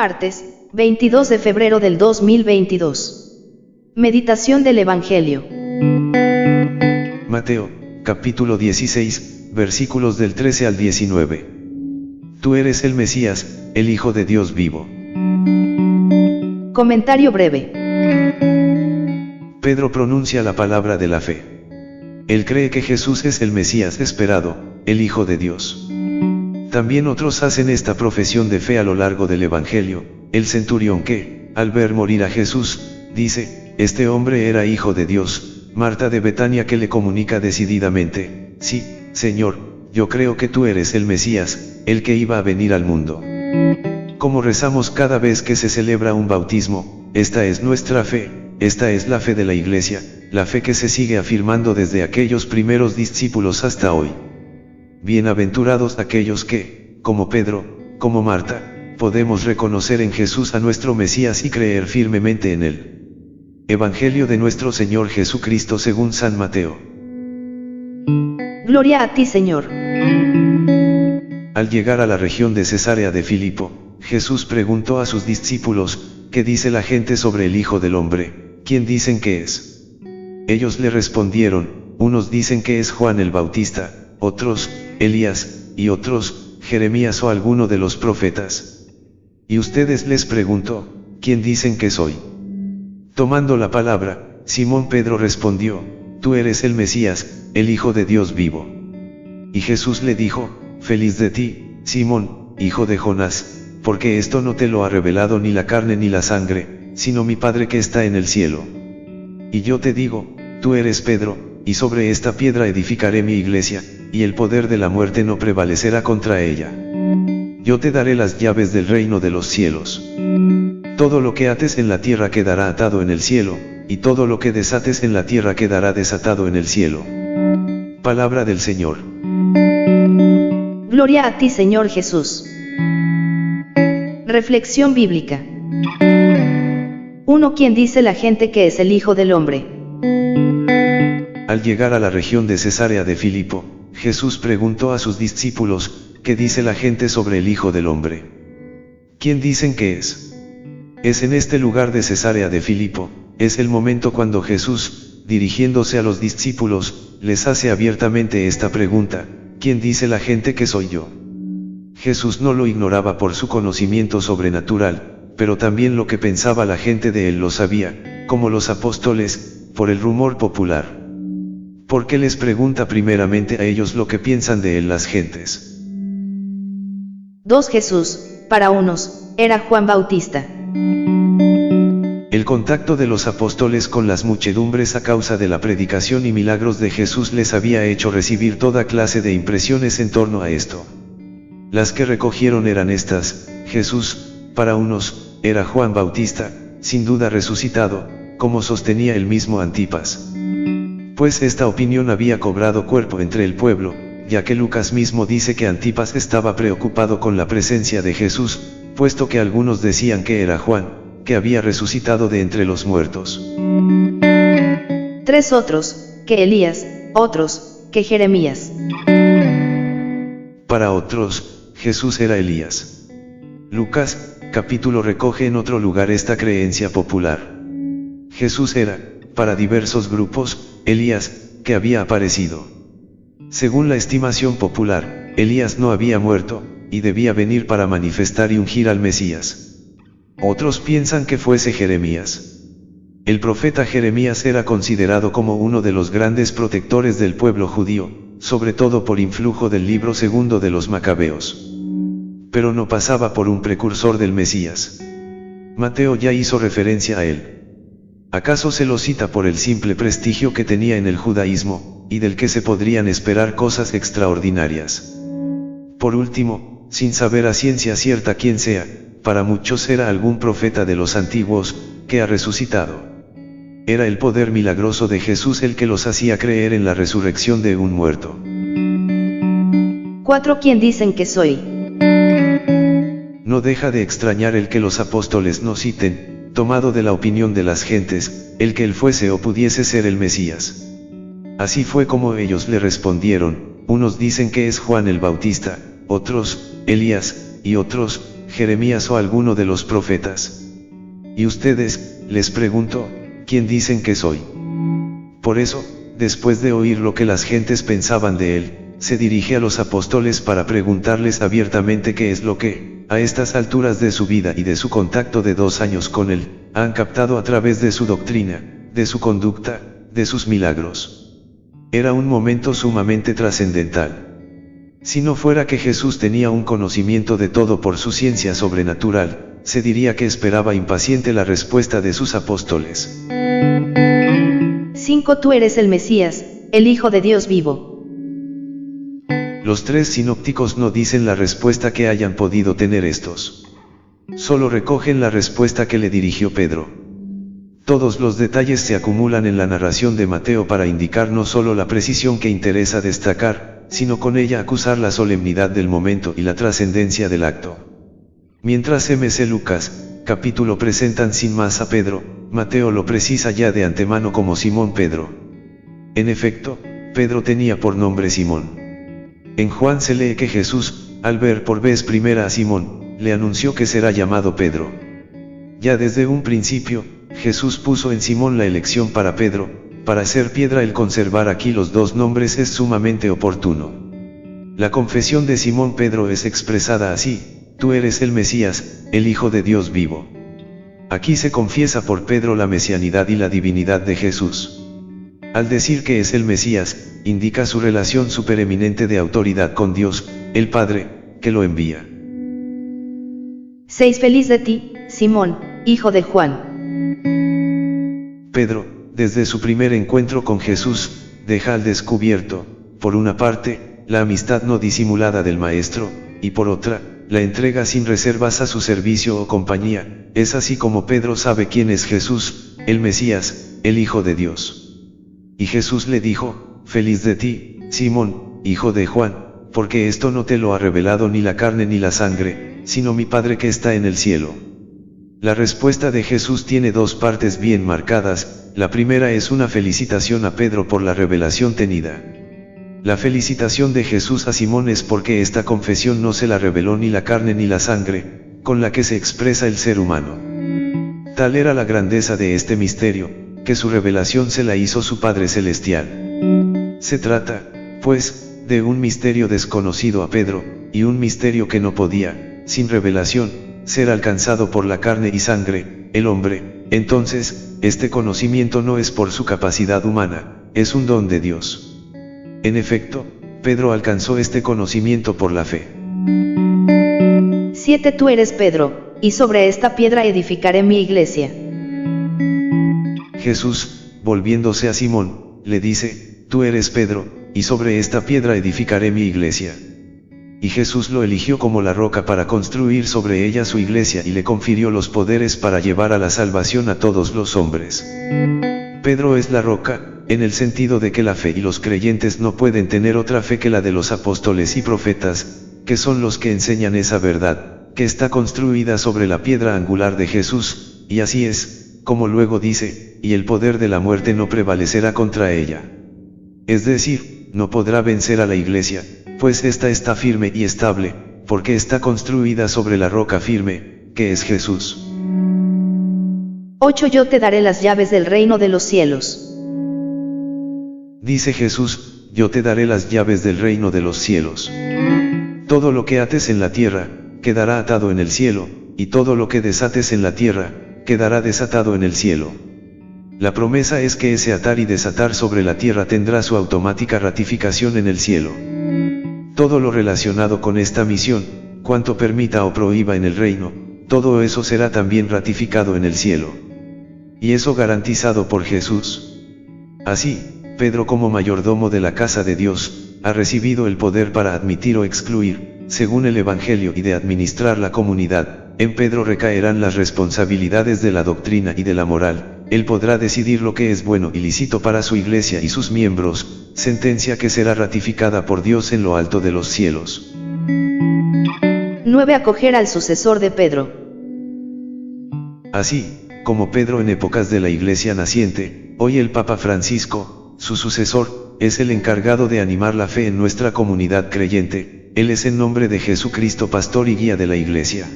Martes, 22 de febrero del 2022. Meditación del Evangelio. Mateo, capítulo 16, versículos del 13 al 19. Tú eres el Mesías, el Hijo de Dios vivo. Comentario breve. Pedro pronuncia la palabra de la fe. Él cree que Jesús es el Mesías esperado, el Hijo de Dios. También otros hacen esta profesión de fe a lo largo del Evangelio. El centurión que, al ver morir a Jesús, dice, este hombre era Hijo de Dios. Marta de Betania que le comunica decididamente, sí, Señor, yo creo que tú eres el Mesías, el que iba a venir al mundo. Como rezamos cada vez que se celebra un bautismo, esta es nuestra fe, esta es la fe de la Iglesia, la fe que se sigue afirmando desde aquellos primeros discípulos hasta hoy. Bienaventurados aquellos que, como Pedro, como Marta, podemos reconocer en Jesús a nuestro Mesías y creer firmemente en él. Evangelio de nuestro Señor Jesucristo según San Mateo. Gloria a ti, Señor. Al llegar a la región de Cesarea de Filipo, Jesús preguntó a sus discípulos, ¿qué dice la gente sobre el Hijo del Hombre? ¿Quién dicen que es? Ellos le respondieron, unos dicen que es Juan el Bautista, otros, Elías, y otros, Jeremías o alguno de los profetas. Y ustedes les preguntó, ¿quién dicen que soy? Tomando la palabra, Simón Pedro respondió, tú eres el Mesías, el Hijo de Dios vivo. Y Jesús le dijo, feliz de ti, Simón, hijo de Jonás, porque esto no te lo ha revelado ni la carne ni la sangre, sino mi Padre que está en el cielo. Y yo te digo, tú eres Pedro, y sobre esta piedra edificaré mi iglesia, y el poder de la muerte no prevalecerá contra ella. Yo te daré las llaves del reino de los cielos. Todo lo que ates en la tierra quedará atado en el cielo, y todo lo que desates en la tierra quedará desatado en el cielo. Palabra del Señor. Gloria a ti, Señor Jesús. Reflexión bíblica. 1. ¿Quién dice la gente que es el Hijo del Hombre? Al llegar a la región de Cesarea de Filipo, Jesús preguntó a sus discípulos, ¿qué dice la gente sobre el Hijo del Hombre? ¿Quién dicen que es? Es en este lugar de Cesarea de Filipo, es el momento cuando Jesús, dirigiéndose a los discípulos, les hace abiertamente esta pregunta, ¿quién dice la gente que soy yo? Jesús no lo ignoraba por su conocimiento sobrenatural, pero también lo que pensaba la gente de él lo sabía, como los apóstoles, por el rumor popular. ¿Por qué les pregunta primeramente a ellos lo que piensan de él las gentes? 2. Jesús, para unos, era Juan Bautista. El contacto de los apóstoles con las muchedumbres a causa de la predicación y milagros de Jesús les había hecho recibir toda clase de impresiones en torno a esto. Las que recogieron eran estas: Jesús, para unos, era Juan Bautista, sin duda resucitado, como sostenía el mismo Antipas. Pues esta opinión había cobrado cuerpo entre el pueblo, ya que Lucas mismo dice que Antipas estaba preocupado con la presencia de Jesús, puesto que algunos decían que era Juan, que había resucitado de entre los muertos. 3. Otros, que Elías, otros, que Jeremías. Para otros, Jesús era Elías. Lucas, capítulo recoge en otro lugar esta creencia popular. Jesús era, para diversos grupos, Elías, que había aparecido. Según la estimación popular, Elías no había muerto, y debía venir para manifestar y ungir al Mesías. Otros piensan que fuese Jeremías. El profeta Jeremías era considerado como uno de los grandes protectores del pueblo judío, sobre todo por influjo del libro segundo de los Macabeos. Pero no pasaba por un precursor del Mesías. Mateo ya hizo referencia a él. ¿Acaso se lo cita por el simple prestigio que tenía en el judaísmo, y del que se podrían esperar cosas extraordinarias? Por último, sin saber a ciencia cierta quién sea, para muchos era algún profeta de los antiguos, que ha resucitado. Era el poder milagroso de Jesús el que los hacía creer en la resurrección de un muerto. 4. ¿Quién dicen que soy? No deja de extrañar el que los apóstoles no citen, tomado de la opinión de las gentes, el que él fuese o pudiese ser el Mesías. Así fue como ellos le respondieron, unos dicen que es Juan el Bautista, otros, Elías, y otros, Jeremías o alguno de los profetas. Y ustedes, les pregunto, ¿quién dicen que soy? Por eso, después de oír lo que las gentes pensaban de él, se dirige a los apóstoles para preguntarles abiertamente qué es lo que, a estas alturas de su vida y de su contacto de 2 años con él, han captado a través de su doctrina, de su conducta, de sus milagros. Era un momento sumamente trascendental. Si no fuera que Jesús tenía un conocimiento de todo por su ciencia sobrenatural, se diría que esperaba impaciente la respuesta de sus apóstoles. 5. Tú eres el Mesías, el Hijo de Dios vivo. Los 3 sinópticos no dicen la respuesta que hayan podido tener estos. Solo recogen la respuesta que le dirigió Pedro. Todos los detalles se acumulan en la narración de Mateo para indicar no solo la precisión que interesa destacar, sino con ella acusar la solemnidad del momento y la trascendencia del acto. Mientras M.C. Lucas, capítulo presentan sin más a Pedro, Mateo lo precisa ya de antemano como Simón Pedro. En efecto, Pedro tenía por nombre Simón. En Juan se lee que Jesús, al ver por vez primera a Simón, le anunció que será llamado Pedro. Ya desde un principio, Jesús puso en Simón la elección para Pedro, para ser piedra. El conservar aquí los 2 nombres es sumamente oportuno. La confesión de Simón Pedro es expresada así: tú eres el Mesías, el Hijo de Dios vivo. Aquí se confiesa por Pedro la mesianidad y la divinidad de Jesús. Al decir que es el Mesías, indica su relación supereminente de autoridad con Dios, el Padre, que lo envía. 6. Feliz de ti, Simón, hijo de Juan. Pedro, desde su primer encuentro con Jesús, deja al descubierto, por una parte, la amistad no disimulada del Maestro, y por otra, la entrega sin reservas a su servicio o compañía. Es así como Pedro sabe quién es Jesús, el Mesías, el Hijo de Dios. Y Jesús le dijo: feliz de ti, Simón, hijo de Juan, porque esto no te lo ha revelado ni la carne ni la sangre, sino mi Padre que está en el cielo. La respuesta de Jesús tiene 2 partes bien marcadas. La primera es una felicitación a Pedro por la revelación tenida. La felicitación de Jesús a Simón es porque esta confesión no se la reveló ni la carne ni la sangre, con la que se expresa el ser humano. Tal era la grandeza de este misterio, que su revelación se la hizo su Padre Celestial. Se trata, pues, de un misterio desconocido a Pedro, y un misterio que no podía, sin revelación, ser alcanzado por la carne y sangre, el hombre. Entonces, este conocimiento no es por su capacidad humana, es un don de Dios. En efecto, Pedro alcanzó este conocimiento por la fe. 7. Tú eres Pedro, y sobre esta piedra edificaré mi iglesia. Jesús, volviéndose a Simón, le dice: tú eres Pedro, y sobre esta piedra edificaré mi iglesia. Y Jesús lo eligió como la roca para construir sobre ella su iglesia y le confirió los poderes para llevar a la salvación a todos los hombres. Pedro es la roca, en el sentido de que la fe y los creyentes no pueden tener otra fe que la de los apóstoles y profetas, que son los que enseñan esa verdad, que está construida sobre la piedra angular de Jesús, y así es, como luego dice, y el poder de la muerte no prevalecerá contra ella. Es decir, no podrá vencer a la iglesia, pues ésta está firme y estable, porque está construida sobre la roca firme, que es Jesús. 8. Yo te daré las llaves del reino de los cielos. Dice Jesús: yo te daré las llaves del reino de los cielos. Todo lo que ates en la tierra, quedará atado en el cielo, y todo lo que desates en la tierra, quedará desatado en el cielo. La promesa es que ese atar y desatar sobre la tierra tendrá su automática ratificación en el cielo. Todo lo relacionado con esta misión, cuanto permita o prohíba en el reino, todo eso será también ratificado en el cielo. Y eso garantizado por Jesús. Así, Pedro, como mayordomo de la casa de Dios, ha recibido el poder para admitir o excluir, según el Evangelio, y de administrar la comunidad. En Pedro recaerán las responsabilidades de la doctrina y de la moral. Él podrá decidir lo que es bueno y lícito para su iglesia y sus miembros, sentencia que será ratificada por Dios en lo alto de los cielos. 9. Acoger al sucesor de Pedro. Así, como Pedro en épocas de la iglesia naciente, hoy el Papa Francisco, su sucesor, es el encargado de animar la fe en nuestra comunidad creyente, Él es en nombre de Jesucristo pastor y guía de la Iglesia.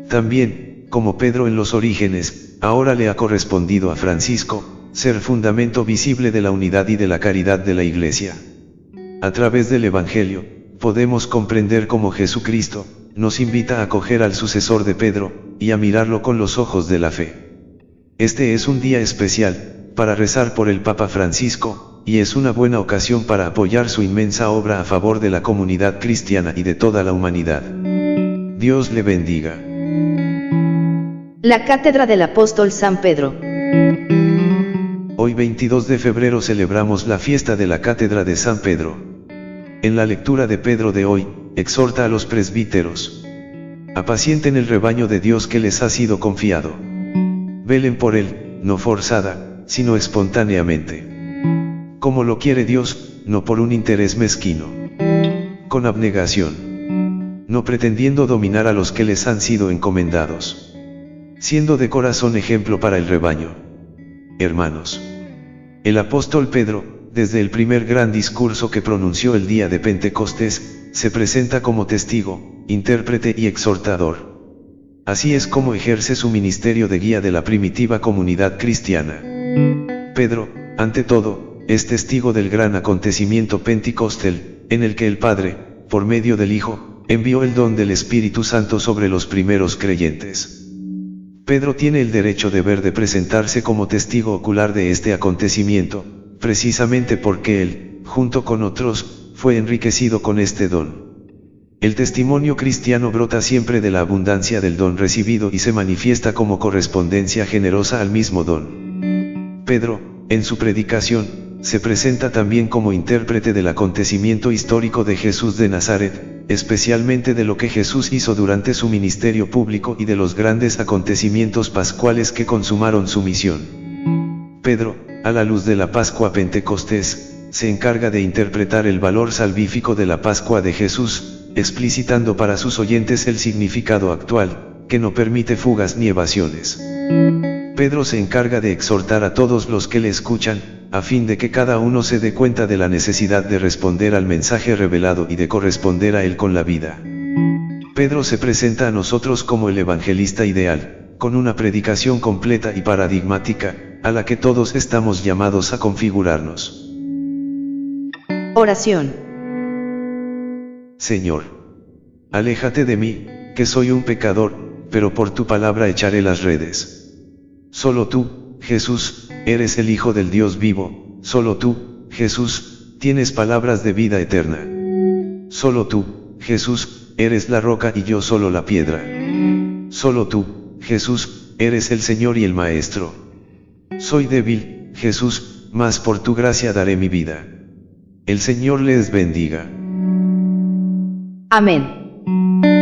También, como Pedro en los orígenes, ahora le ha correspondido a Francisco, ser fundamento visible de la unidad y de la caridad de la Iglesia. A través del Evangelio, podemos comprender cómo Jesucristo nos invita a acoger al sucesor de Pedro, y a mirarlo con los ojos de la fe. Este es un día especial, para rezar por el Papa Francisco, y es una buena ocasión para apoyar su inmensa obra a favor de la comunidad cristiana y de toda la humanidad. Dios le bendiga. La Cátedra del Apóstol San Pedro. Hoy 22 de febrero celebramos la fiesta de la Cátedra de San Pedro. En la lectura de Pedro de hoy, exhorta a los presbíteros. Apacienten el rebaño de Dios que les ha sido confiado. Velen por él, no forzada, sino espontáneamente. Como lo quiere Dios, no por un interés mezquino. Con abnegación. No pretendiendo dominar a los que les han sido encomendados. Siendo de corazón ejemplo para el rebaño. Hermanos. El apóstol Pedro, desde el primer gran discurso que pronunció el día de Pentecostés, se presenta como testigo, intérprete y exhortador. Así es como ejerce su ministerio de guía de la primitiva comunidad cristiana. Pedro, ante todo, es testigo del gran acontecimiento pentecostal, en el que el Padre, por medio del Hijo, envió el don del Espíritu Santo sobre los primeros creyentes. Pedro tiene el derecho de presentarse como testigo ocular de este acontecimiento, precisamente porque él, junto con otros, fue enriquecido con este don. El testimonio cristiano brota siempre de la abundancia del don recibido y se manifiesta como correspondencia generosa al mismo don. Pedro, en su predicación, se presenta también como intérprete del acontecimiento histórico de Jesús de Nazaret, especialmente de lo que Jesús hizo durante su ministerio público y de los grandes acontecimientos pascuales que consumaron su misión. Pedro, a la luz de la Pascua Pentecostés, se encarga de interpretar el valor salvífico de la Pascua de Jesús, explicitando para sus oyentes el significado actual, que no permite fugas ni evasiones. Pedro se encarga de exhortar a todos los que le escuchan, a fin de que cada uno se dé cuenta de la necesidad de responder al mensaje revelado y de corresponder a él con la vida. Pedro se presenta a nosotros como el evangelista ideal, con una predicación completa y paradigmática, a la que todos estamos llamados a configurarnos. Oración. Señor, aléjate de mí, que soy un pecador, pero por tu palabra echaré las redes. Solo tú, Jesús, eres el Hijo del Dios vivo, solo tú, Jesús, tienes palabras de vida eterna. Solo tú, Jesús, eres la roca y yo solo la piedra. Solo tú, Jesús, eres el Señor y el Maestro. Soy débil, Jesús, mas por tu gracia daré mi vida. El Señor les bendiga. Amén.